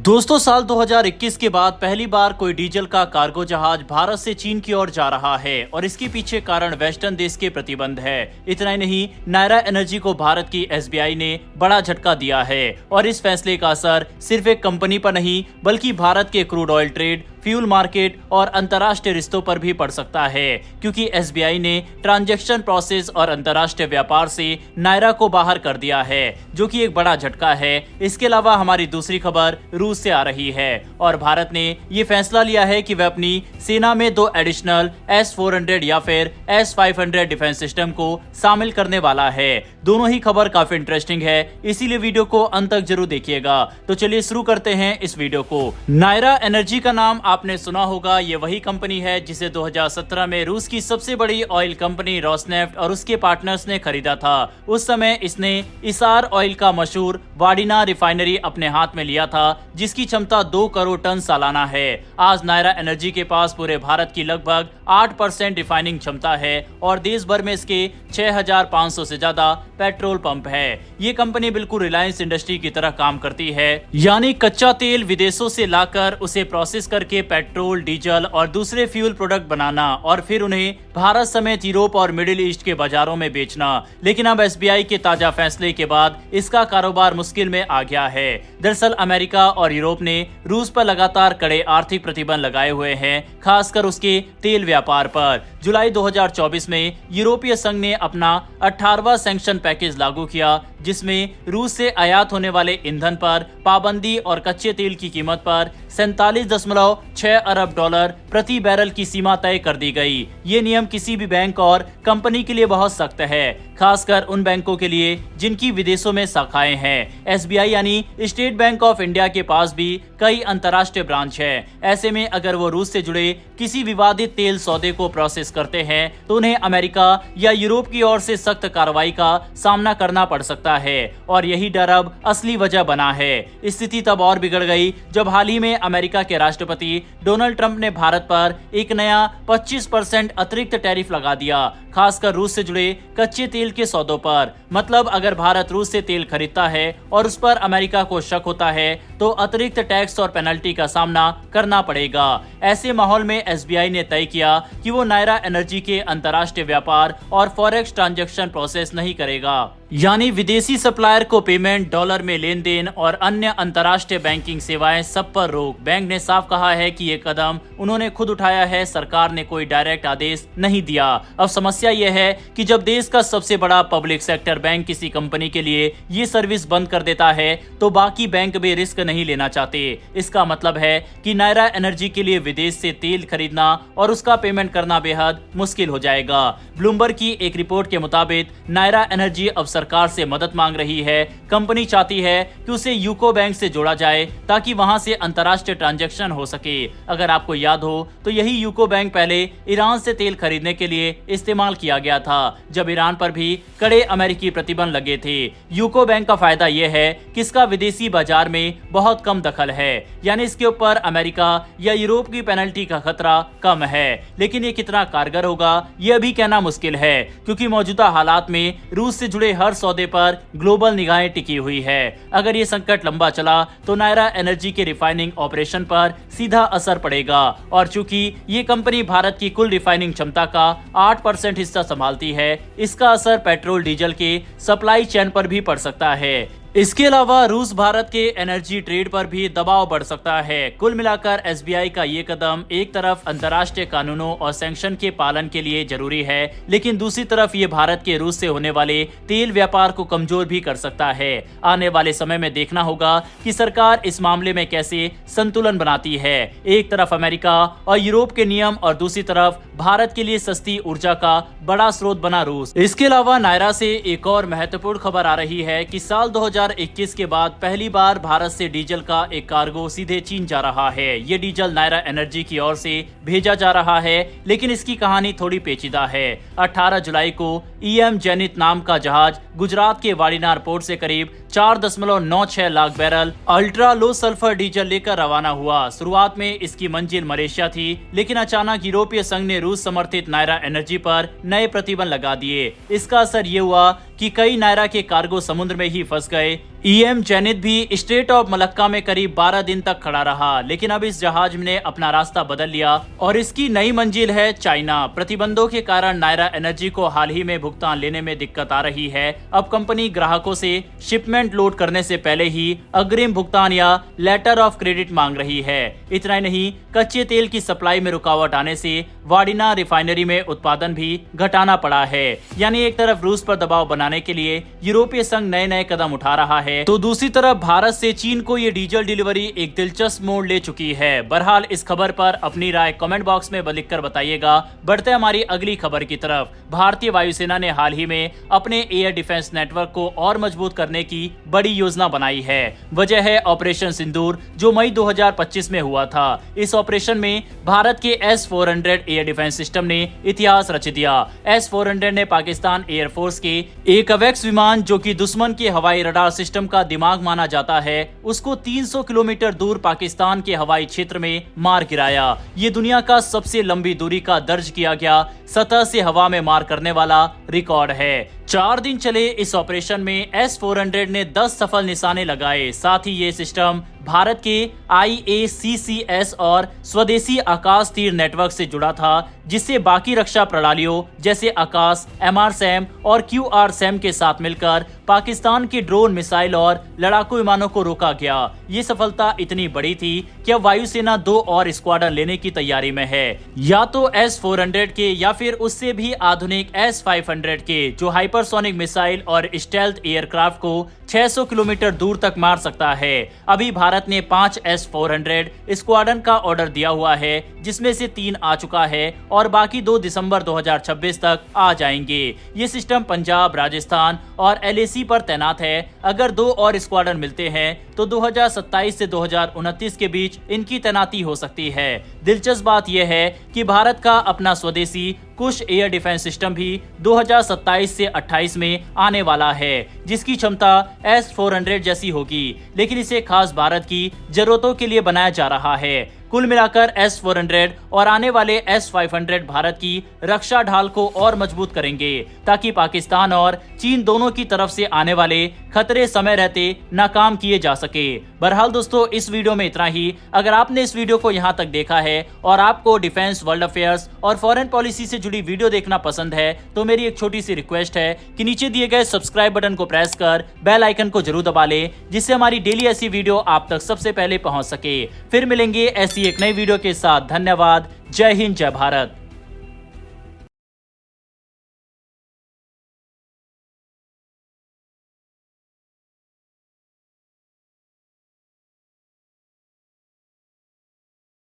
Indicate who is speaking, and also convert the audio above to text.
Speaker 1: दोस्तों, साल 2021 के बाद पहली बार कोई डीजल का कार्गो जहाज भारत से चीन की ओर जा रहा है और इसके पीछे कारण वेस्टर्न देश के प्रतिबंध है। इतना ही नहीं, नायरा एनर्जी को भारत की एसबीआई ने बड़ा झटका दिया है और इस फैसले का असर सिर्फ एक कंपनी पर नहीं बल्कि भारत के crude oil trade, fuel market और अंतर्राष्ट्रीय रिश्तों पर भी पड़ सकता है, क्योंकि एसबीआई ने ट्रांजैक्शन प्रोसेस और अंतर्राष्ट्रीय व्यापार से नायरा को बाहर कर दिया है, जो कि एक बड़ा झटका है। इसके अलावा हमारी दूसरी खबर रूस से आ रही है और भारत ने ये फैसला लिया है कि वह अपनी सेना में 2 एडिशनल S-400 या फिर S-500 डिफेंस सिस्टम को शामिल करने वाला है। दोनों ही खबर काफी इंटरेस्टिंग है, इसीलिए वीडियो को अंत तक जरूर देखिएगा। तो चलिए शुरू करते हैं इस वीडियो को। नायरा एनर्जी का नाम आपने सुना होगा। ये वही कंपनी है जिसे 2017 में रूस की सबसे बड़ी ऑयल कंपनी रोसनेफ्ट और उसके पार्टनर्स ने खरीदा था। उस समय इसने इसार ऑयल का मशहूर वाडिना रिफाइनरी अपने हाथ में लिया था, जिसकी क्षमता 2 करोड़ टन सालाना है। आज नायरा एनर्जी के पास पूरे भारत की लगभग 8% रिफाइनिंग क्षमता है और देश भर में इसके 6500 से ज्यादा पेट्रोल पंप है। ये कंपनी बिल्कुल रिलायंस इंडस्ट्री की तरह काम करती है, यानी कच्चा तेल विदेशों से लाकर उसे प्रोसेस करके पेट्रोल, डीजल और दूसरे फ्यूल प्रोडक्ट बनाना और फिर उन्हें भारत समेत यूरोप और मिडिल ईस्ट के बाजारों में बेचना। लेकिन अब एसबीआई के ताजा फैसले के बाद इसका कारोबार मुश्किल में आ गया है। दरअसल अमेरिका और यूरोप ने रूस पर लगातार कड़े आर्थिक प्रतिबंध लगाए हुए हैं, खासकर उसके तेल व्यापार पर। जुलाई 2024 में यूरोपीय संघ ने अपना 18वां सैंक्शन पैकेज लागू किया, जिसमें रूस से आयात होने वाले ईंधन पर पाबंदी और कच्चे तेल की कीमत पर 47.6 अरब डॉलर प्रति बैरल की सीमा तय कर दी गई। ये नियम किसी भी बैंक और कंपनी के लिए बहुत सख्त है, खासकर उन बैंकों के लिए जिनकी विदेशों में शाखाएं हैं। एसबीआई यानी स्टेट बैंक ऑफ इंडिया के पास भी कई अंतर्राष्ट्रीय ब्रांच है। ऐसे में अगर वो रूस से जुड़े किसी विवादित तेल सौदे को प्रोसेस करते हैं तो उन्हें अमेरिका या यूरोप की ओर से सख्त कार्रवाई का सामना करना पड़ सकता है और यही डर अब असली वजह बना है। स्थिति तब और बिगड़ गई जब हाल ही में अमेरिका के राष्ट्रपति डोनाल्ड ट्रंप ने भारत पर एक नया 25% अतिरिक्त टैरिफ लगा दिया, खासकर रूस से जुड़े कच्चे तेल के सौदों पर। मतलब अगर भारत रूस से तेल खरीदता है और उस पर अमेरिका को शक होता है तो अतिरिक्त टैक्स और पेनल्टी का सामना करना पड़ेगा। ऐसे माहौल में एसबीआई ने तय किया कि वो नायरा एनर्जी के अंतर्राष्ट्रीय व्यापार और फॉरेक्स ट्रांजैक्शन प्रोसेस नहीं करेगा, यानी विदेशी सप्लायर को पेमेंट, डॉलर में लेन देन और अन्य अंतर्राष्ट्रीय बैंकिंग सेवाएं सब पर रोक। बैंक ने साफ कहा है कि ये कदम उन्होंने खुद उठाया है, सरकार ने कोई डायरेक्ट आदेश नहीं दिया। अब समस्या ये है कि जब देश का सबसे बड़ा पब्लिक सेक्टर बैंक किसी कंपनी के लिए ये सर्विस बंद कर देता है तो बाकी बैंक भी रिस्क नहीं लेना चाहते। इसका मतलब है कि नायरा एनर्जी के लिए विदेश से तेल खरीदना और उसका पेमेंट करना बेहद मुश्किल हो जाएगा। ब्लूमबर्ग की एक रिपोर्ट के मुताबिक नायरा एनर्जी अब सरकार से मदद मांग रही है। कंपनी चाहती है कि उसे यूको बैंक से जोड़ा जाए ताकि वहां से अंतर्राष्ट्रीय ट्रांजैक्शन हो सके। अगर आपको याद हो तो यही यूको बैंक पहले ईरान से तेल खरीदने के लिए इस्तेमाल किया गया था, जब ईरान पर भी कड़े अमेरिकी प्रतिबंध लगे थे। यूको बैंक का फायदा यह है कि इसका विदेशी बाजार में बहुत कम दखल है, यानी इसके ऊपर अमेरिका या यूरोप की पेनल्टी का खतरा कम है। लेकिन ये कितना कारगर होगा ये अभी कहना मुश्किल है, क्योंकि मौजूदा हालात में रूस से जुड़े हर सौदे पर ग्लोबल निगाहें टिकी हुई है। अगर ये संकट लंबा चला तो नायरा एनर्जी के रिफाइनिंग ऑपरेशन पर सीधा असर पड़ेगा और चूंकि ये कंपनी भारत की कुल रिफाइनिंग क्षमता का 8% हिस्सा संभालती है, इसका असर पेट्रोल डीजल के सप्लाई चेन पर भी पड़ सकता है। इसके अलावा रूस भारत के एनर्जी ट्रेड पर भी दबाव बढ़ सकता है। कुल मिलाकर एसबीआई का ये कदम एक तरफ अंतर्राष्ट्रीय कानूनों और सैंक्शन के पालन के लिए जरूरी है, लेकिन दूसरी तरफ ये भारत के रूस से होने वाले तेल व्यापार को कमजोर भी कर सकता है। आने वाले समय में देखना होगा कि सरकार इस मामले में कैसे संतुलन बनाती है। एक तरफ अमेरिका और यूरोप के नियम और दूसरी तरफ भारत के लिए सस्ती ऊर्जा का बड़ा स्रोत बना रूस। इसके अलावा नायरा से एक और महत्वपूर्ण खबर आ रही है कि साल 2021 के बाद पहली बार भारत से डीजल का एक कार्गो सीधे चीन जा रहा है। ये डीजल नायरा एनर्जी की ओर से भेजा जा रहा है, लेकिन इसकी कहानी थोड़ी पेचीदा है। 18 जुलाई को ईएम जेनिथ नाम का जहाज गुजरात के वाडिनार पोर्ट से करीब 4.96 lakh barrel ultra low sulphur diesel लेकर रवाना हुआ। शुरुआत में इसकी मंजिल मलेशिया थी, लेकिन अचानक यूरोपीय संघ ने रूस समर्थित नायरा एनर्जी पर नए प्रतिबंध लगा दिए। इसका असर ये हुआ कि कई नायरा के कार्गो समुद्र में ही फंस गए। EM जेनिथ भी स्ट्रेट ऑफ मलक्का में करीब 12 दिन तक खड़ा रहा, लेकिन अब इस जहाज ने अपना रास्ता बदल लिया और इसकी नई मंजिल है चाइना। प्रतिबंधों के कारण नायरा एनर्जी को हाल ही में भुगतान लेने में दिक्कत आ रही है। अब कंपनी ग्राहकों से शिपमेंट लोड करने से पहले ही अग्रिम भुगतान या लेटर ऑफ क्रेडिट मांग रही है। इतना ही नहीं, कच्चे तेल की सप्लाई में रुकावट आने से वाडिना रिफाइनरी में उत्पादन भी घटाना पड़ा है। यानी एक तरफ रूस पर दबाव बनाने के लिए यूरोपीय संघ नए नए कदम उठा रहा है, तो दूसरी तरफ भारत से चीन को ये डीजल डिलीवरी एक दिलचस्प मोड़ ले चुकी है। बहरहाल इस खबर पर अपनी राय कमेंट बॉक्स में लिखकर बताइएगा। बढ़ते हमारी अगली खबर की तरफ। भारतीय वायुसेना ने हाल ही में अपने एयर डिफेंस नेटवर्क को और मजबूत करने की बड़ी योजना बनाई है। वजह है ऑपरेशन सिंदूर, जो मई 2025 में हुआ था। इस ऑपरेशन में भारत के S-400 एयर डिफेंस सिस्टम ने इतिहास रच दिया। S-400 ने पाकिस्तान एयरफोर्स के एक अवेक्स विमान, जो कि दुश्मन के हवाई रडार सिस्टम का दिमाग माना जाता है, उसको 300 किलोमीटर दूर पाकिस्तान के हवाई क्षेत्र में मार गिराया। ये दुनिया का सबसे लंबी दूरी का दर्ज किया गया सतह से हवा में मार करने वाला रिकॉर्ड है। 4 दिन चले इस ऑपरेशन में S-400 ने 10 सफल निशाने लगाए। साथ ही ये सिस्टम भारत के IACCS और स्वदेशी आकाश तीर नेटवर्क से जुड़ा था, जिससे बाकी रक्षा प्रणालियों जैसे आकाश, MRSAM और QRSAM के साथ मिलकर पाकिस्तान के ड्रोन, मिसाइल और लड़ाकू विमानों को रोका गया। ये सफलता इतनी बड़ी थी कि अब वायुसेना 2 और स्क्वाड्रन लेने की तैयारी में है, या तो S-400 के या फिर उससे भी आधुनिक S-500 के, जो हाइपरसोनिक मिसाइल और स्टेल्थ एयरक्राफ्ट को 600 किलोमीटर दूर तक मार सकता है। अभी भारत ने 5 S-400 स्क्वाड्रन का ऑर्डर दिया हुआ है, जिसमें से 3 आ चुका है और बाकी 2 दिसंबर 2026 तक आ जाएंगे। ये सिस्टम पंजाब, राजस्थान और LAC पर तैनात है। अगर 2 और स्क्वाड्रन मिलते हैं तो 2027 से 2029 के बीच इनकी तैनाती हो सकती है। दिलचस्प बात यह है कि भारत का अपना स्वदेशी कुश एयर डिफेंस सिस्टम भी 2027 से 28 में आने वाला है, जिसकी क्षमता S-400 जैसी होगी, लेकिन इसे खास भारत की जरूरतों के लिए बनाया जा रहा है। कुल मिलाकर S-400 और आने वाले S-500 भारत की रक्षा ढाल को और मजबूत करेंगे, ताकि पाकिस्तान और चीन दोनों की तरफ से आने वाले खतरे समय रहते नाकाम किए जा सके। बहरहाल दोस्तों, इस वीडियो में इतना ही। अगर आपने इस वीडियो को यहाँ तक देखा है और आपको डिफेंस, वर्ल्ड अफेयर्स और फॉरेन पॉलिसी से जुड़ी वीडियो देखना पसंद है, तो मेरी एक छोटी सी रिक्वेस्ट है कि नीचे दिए गए सब्सक्राइब बटन को प्रेस कर बेल आइकन को जरूर दबा ले, जिससे हमारी डेली ऐसी वीडियो आप तक सबसे पहले पहुंच सके। फिर मिलेंगे ऐसी एक नई वीडियो के साथ। धन्यवाद। जय हिंद, जय भारत।